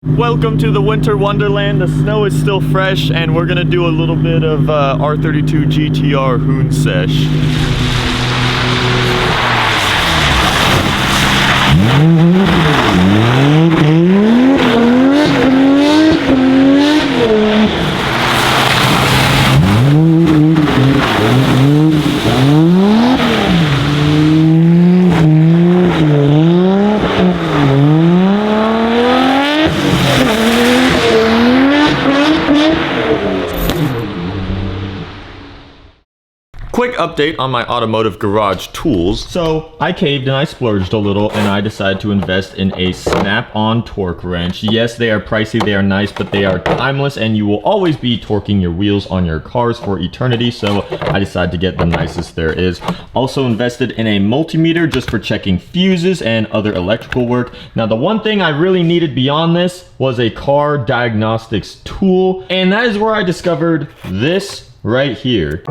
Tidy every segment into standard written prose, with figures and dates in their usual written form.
Welcome to the winter wonderland. The snow is still fresh and we're gonna do a little bit of R32 GTR Hoon Sesh. Quick update on my automotive garage tools. So I caved and I splurged a little and I decided to invest in a snap-on torque wrench. Yes, they are pricey, they are nice, but they are timeless and you will always be torquing your wheels on your cars for eternity. So I decided to get the nicest there is. Also invested in a multimeter just for checking fuses and other electrical work. Now the one thing I really needed beyond this was a car diagnostics tool. And that is where I discovered this right here.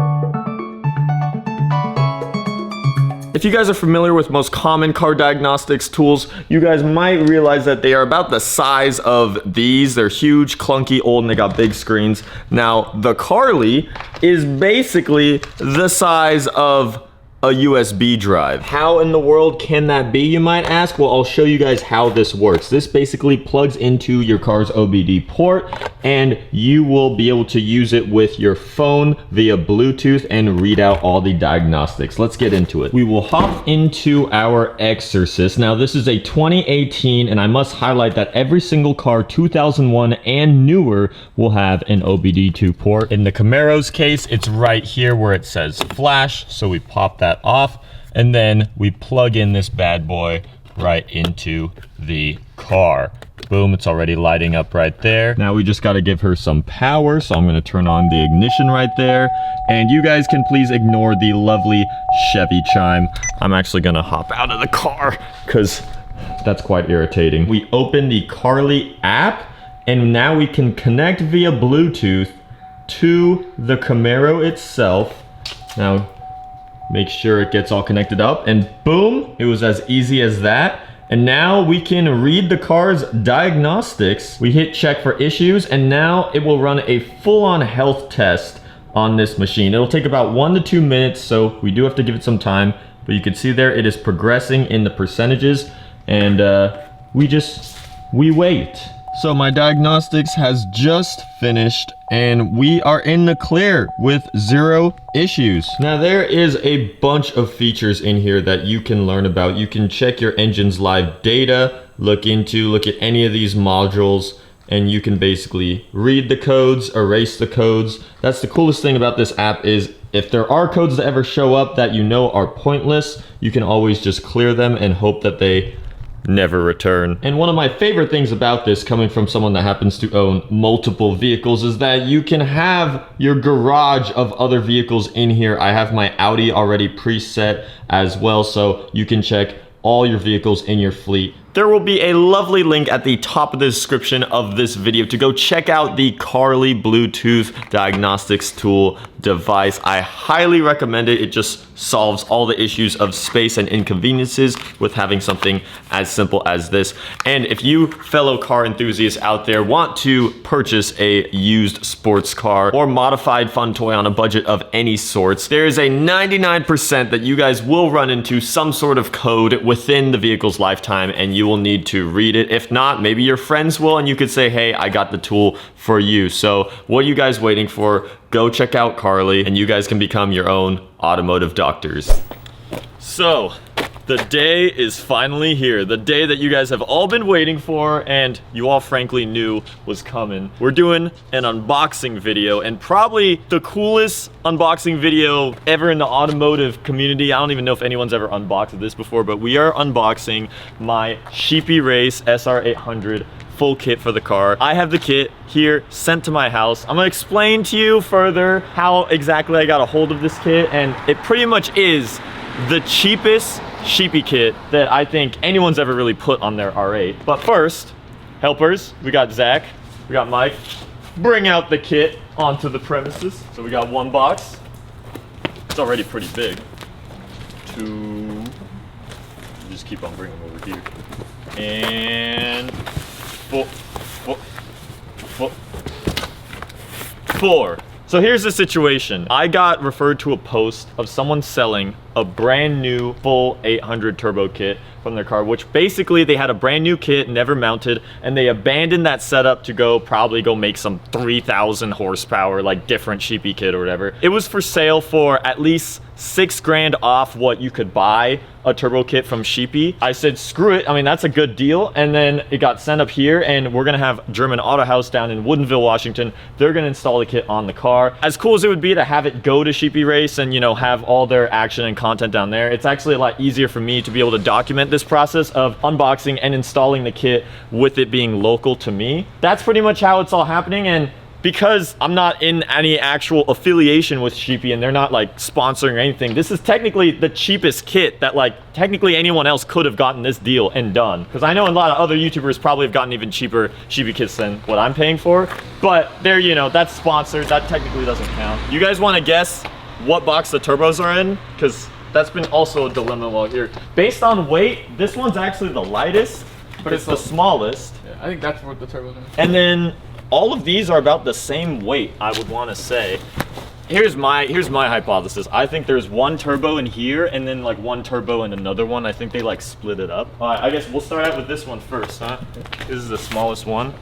If you guys are familiar with most common car diagnostics tools, you guys might realize that they are about the size of these. They're huge, clunky, old, and they got big screens. Now, the Carly is basically the size of a USB drive. How in the world can that be, you might ask? Well, I'll show you guys how this works. This basically plugs into your car's OBD port and you will be able to use it with your phone via Bluetooth and read out all the diagnostics. Let's get into it. We will hop into our Exorcist. Now this is a 2018 and I must highlight that every single car 2001 and newer will have an OBD2 port. In the Camaro's case, it's right here where it says flash, so we pop that off and then we plug in this bad boy right into the car. Boom, it's already lighting up right there. Now we just got to give her some power, so I'm going to turn on the ignition right there, and you guys can please ignore the lovely Chevy chime. I'm actually going to hop out of the car because that's quite irritating. We open the Carly app and now we can connect via Bluetooth to the Camaro itself. Now make sure it gets all connected up and boom, it was as easy as that. And now we can read the car's diagnostics. We hit check for issues and now it will run a full-on health test on this machine. It'll take about 1 to 2 minutes, so we do have to give it some time, but you can see there it is progressing in the percentages and we wait. So my diagnostics has just finished and we are in the clear with 0 issues. Now there is a bunch of features in here that you can learn about. You can check your engine's live data, look at any of these modules, and you can basically read the codes, erase the codes. That's the coolest thing about this app is if there are codes that ever show up that you know are pointless, you can always just clear them and hope that they never return. And one of my favorite things about this, coming from someone that happens to own multiple vehicles, is that you can have your garage of other vehicles in here. I have my Audi already preset as well, so you can check all your vehicles in your fleet. There will be a lovely link at the top of the description of this video to go check out the Carly Bluetooth diagnostics tool device. I highly recommend it. It just solves all the issues of space and inconveniences with having something as simple as this. And if you fellow car enthusiasts out there want to purchase a used sports car or modified fun toy on a budget of any sorts, there is a 99% that you guys will run into some sort of code within the vehicle's lifetime and you will need to read it. If not, maybe your friends will and you could say, hey, I got the tool for you. So what are you guys waiting for? Go check out Carly and you guys can become your own automotive doctors. So the day is finally here. The day that you guys have all been waiting for and you all frankly knew was coming. We're doing an unboxing video and probably the coolest unboxing video ever in the automotive community. I don't even know if anyone's ever unboxed this before, but we are unboxing my Sheepey Race SR800 full kit for the car. I have the kit here sent to my house. I'm gonna explain to you further how exactly I got a hold of this kit, and it pretty much is the cheapest Sheepey kit that I think anyone's ever really put on their R8. But first, helpers, we got Zach, we got Mike. Bring out the kit onto the premises. So we got 1 box. It's already pretty big. 2, just keep on bringing them over here. And 4. So here's the situation. I got referred to a post of someone selling a brand new full 800 turbo kit from their car, which basically they had a brand new kit, never mounted, and they abandoned that setup to probably go make some 3,000 horsepower, like different Sheepey kit or whatever. It was for sale for at least 6 grand off what you could buy a turbo kit from Sheepey. I said, screw it. I mean, that's a good deal. And then it got sent up here, and we're gonna have German Auto House down in Woodinville, Washington. They're gonna install the kit on the car. As cool as it would be to have it go to Sheepey Race and, you know, have all their action and content down there, it's actually a lot easier for me to be able to document this process of unboxing and installing the kit with it being local to me. That's pretty much how it's all happening. And because I'm not in any actual affiliation with Sheepey and they're not like sponsoring or anything, this is technically the cheapest kit that like technically anyone else could have gotten this deal and done. Because I know a lot of other YouTubers probably have gotten even cheaper Sheepey kits than what I'm paying for. But they're, you know, that's sponsored. That technically doesn't count. You guys want to guess what box the turbos are in? Because that's been also a dilemma while here. Based on weight, this one's actually the lightest, but it's the smallest. Yeah, I think that's what the turbos are. And then all of these are about the same weight, I would want to say. Here's my hypothesis. I think there's one turbo in here and then like one turbo in another one. I think they like split it up. All right, I guess we'll start out with this one first, huh? This is the smallest one.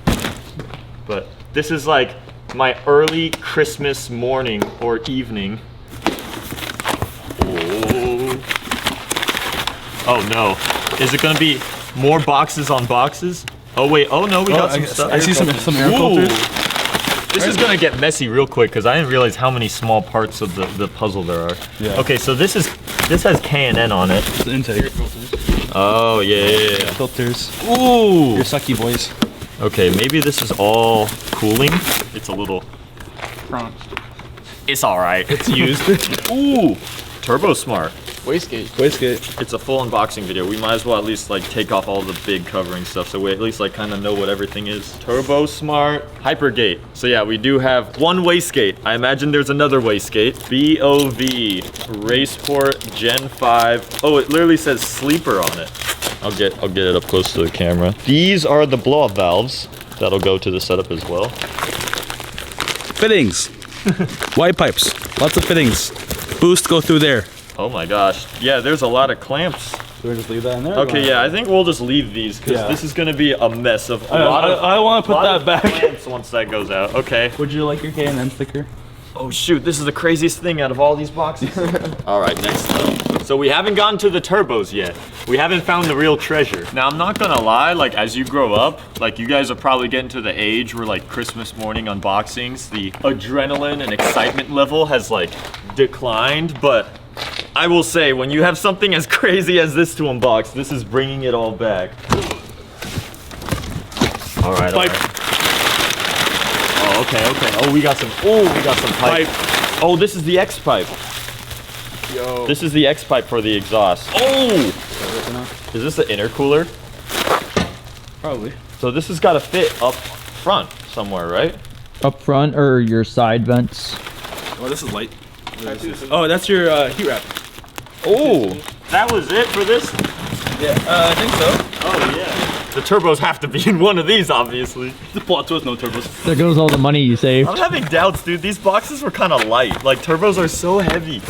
But this is like my early Christmas morning or evening. Oh no. Is it gonna be more boxes on boxes? Oh wait, oh no, we got some stuff. I see some air filters. This is gonna get messy real quick because I didn't realize how many small parts of the puzzle there are. Yeah. Okay, so this has K&N on it. It's the intake. Oh yeah. Filters. Ooh. Your sucky boys. Okay, maybe this is all cooling. It's a little. Front. It's all right. It's used. Ooh. Turbo Smart. Wastegate. It's a full unboxing video. We might as well at least like take off all the big covering stuff so we at least like kind of know what everything is. Turbo Smart, Hypergate. So yeah, we do have one wastegate. I imagine there's another wastegate. BOV, Raceport Gen 5. Oh, it literally says sleeper on it. I'll get it up close to the camera. These are the blow-off valves that'll go to the setup as well. Fittings. White pipes. Lots of fittings. Boost go through there. Oh my gosh. Yeah, there's a lot of clamps. Do we just leave that in there? Okay, yeah, I think we'll just leave these because this is going to be a mess of I want to put that back. Clamps once that goes out. Okay. Would you like your K&N sticker? Oh shoot, this is the craziest thing out of all these boxes. All right, next up. So we haven't gotten to the turbos yet. We haven't found the real treasure. Now I'm not gonna lie, like as you grow up, like you guys are probably getting to the age where like Christmas morning unboxings, the adrenaline and excitement level has like declined, but I will say, when you have something as crazy as this to unbox, this is bringing it all back. All right, all right. Oh, okay. Oh, we got some pipe. Oh, this is the X pipe. Yo. This is the X pipe for the exhaust. Oh! Is this the intercooler? Probably. So this has got to fit up front somewhere, right? Up front or your side vents? Oh, this is light. Oh, that's your heat wrap. Oh, that was it for this? Yeah, I think so. Oh, yeah. The turbos have to be in one of these, obviously. The plot twist, no turbos. There goes all the money you saved. I'm having doubts, dude. These boxes were kind of light. Like, turbos are so heavy.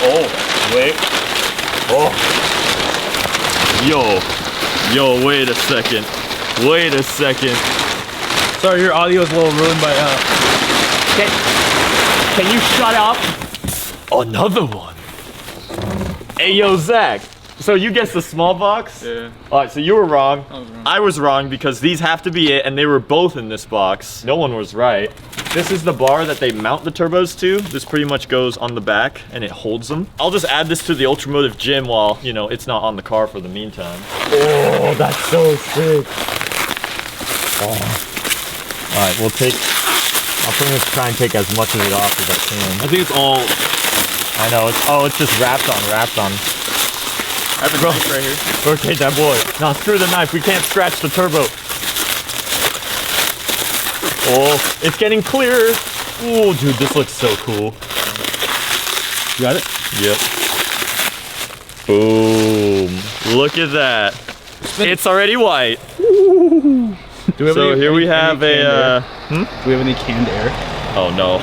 Oh, wait. Oh. Yo, wait a second. Wait a second. Sorry, your audio is a little ruined by, Can you shut up? Another one. Hey, yo, Zach. So you guessed the small box? Yeah. All right, so you were wrong. I was wrong. I was wrong because these have to be it, and they were both in this box. No one was right. This is the bar that they mount the turbos to. This pretty much goes on the back, and it holds them. I'll just add this to the UltraMotive gym while, you know, it's not on the car for the meantime. Oh, that's so sick. Oh. All right, I'll pretty much try and take as much of it off as I can. I think it's all. I know, it's just wrapped on. I have a knife right here. Rotate that boy. No, screw the knife. We can't scratch the turbo. Oh, it's getting clearer. Oh, dude, this looks so cool. You got it? Yep. Boom. Look at that. It's already white. Do we have So here we have a, Do we have any canned air? oh no.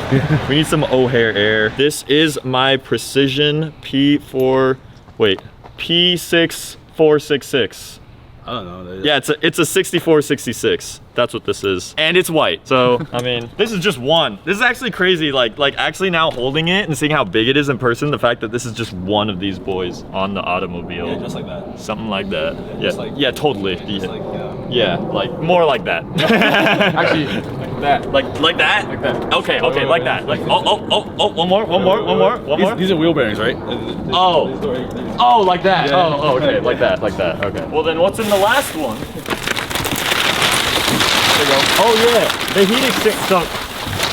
We need some O'Hare air. This is my Precision P6466. I don't know. Yeah, it's a 6466. That's what this is. And it's white. So, I mean, this is just one. This is actually crazy. Like actually now holding it and seeing how big it is in person, the fact that this is just one of these boys on the automobile. Yeah, just like that. Something like that. Yeah, like- yeah, totally. Just Yeah. like, Yeah, like more like that. Actually, like that. like that? Like that. Okay, like that. Like one more. These are wheel bearings, right? Oh, like that. Yeah. Oh, okay, like that. Okay. Well, then what's in the last one? There you go. Oh yeah, the heat exchanger.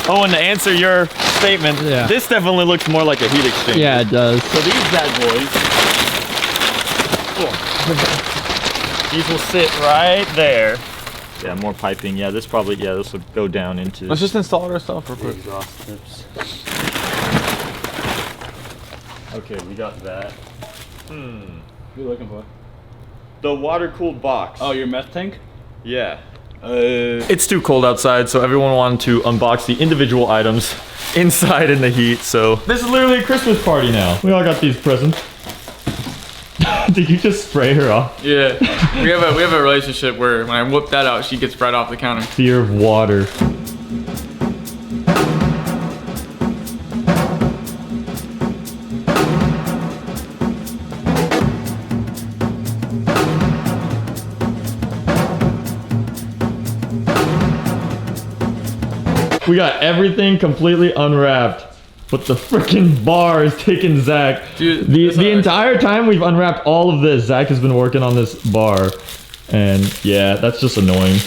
Oh, and to answer your statement, Yeah. this definitely looks more like a heat exchanger. Yeah, it does. So these bad boys, these will sit right there. Yeah, more piping. Yeah, this will go down into. Let's just install our stuff real quick. Exhaust tips. Okay, we got that. What are you looking for? The water-cooled box. Oh, your meth tank? Yeah. It's too cold outside, so everyone wanted to unbox the individual items inside in the heat, so... This is literally a Christmas party now. We all got these presents. Did you just spray her off? Yeah, we have a relationship where when I whip that out, she gets right off the counter. Fear of water. We got everything completely unwrapped, but the freaking bar is taking Zach. Dude, the entire time we've unwrapped all of this, Zach has been working on this bar, and yeah, that's just annoying.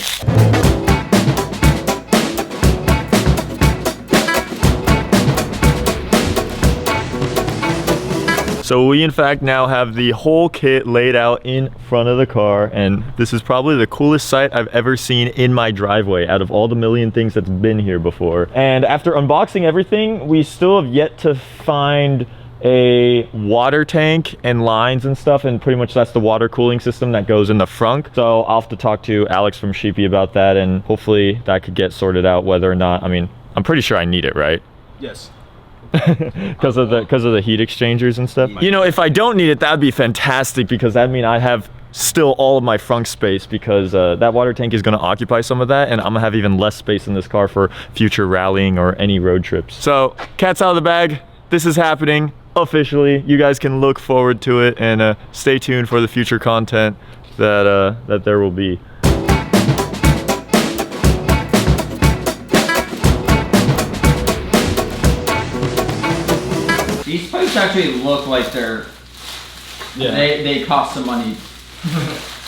So we in fact now have the whole kit laid out in front of the car, and this is probably the coolest sight I've ever seen in my driveway out of all the million things that's been here before. And after unboxing everything, we still have yet to find a water tank and lines and stuff, and pretty much that's the water cooling system that goes in the front. So I'll have to talk to Alex from Sheepey about that, and hopefully that could get sorted out whether or not, I mean, I'm pretty sure I need it, right? Yes. Because of the heat exchangers and stuff. You know, if I don't need it, that'd be fantastic, because that'd mean I have still all of my frunk space, because that water tank is going to occupy some of that, and I'm gonna have even less space in this car for future rallying or any road trips. So cat's out of the bag. This is happening officially. You guys can look forward to it, and stay tuned for the future content that there will be. These pipes actually look like they're, they cost some money.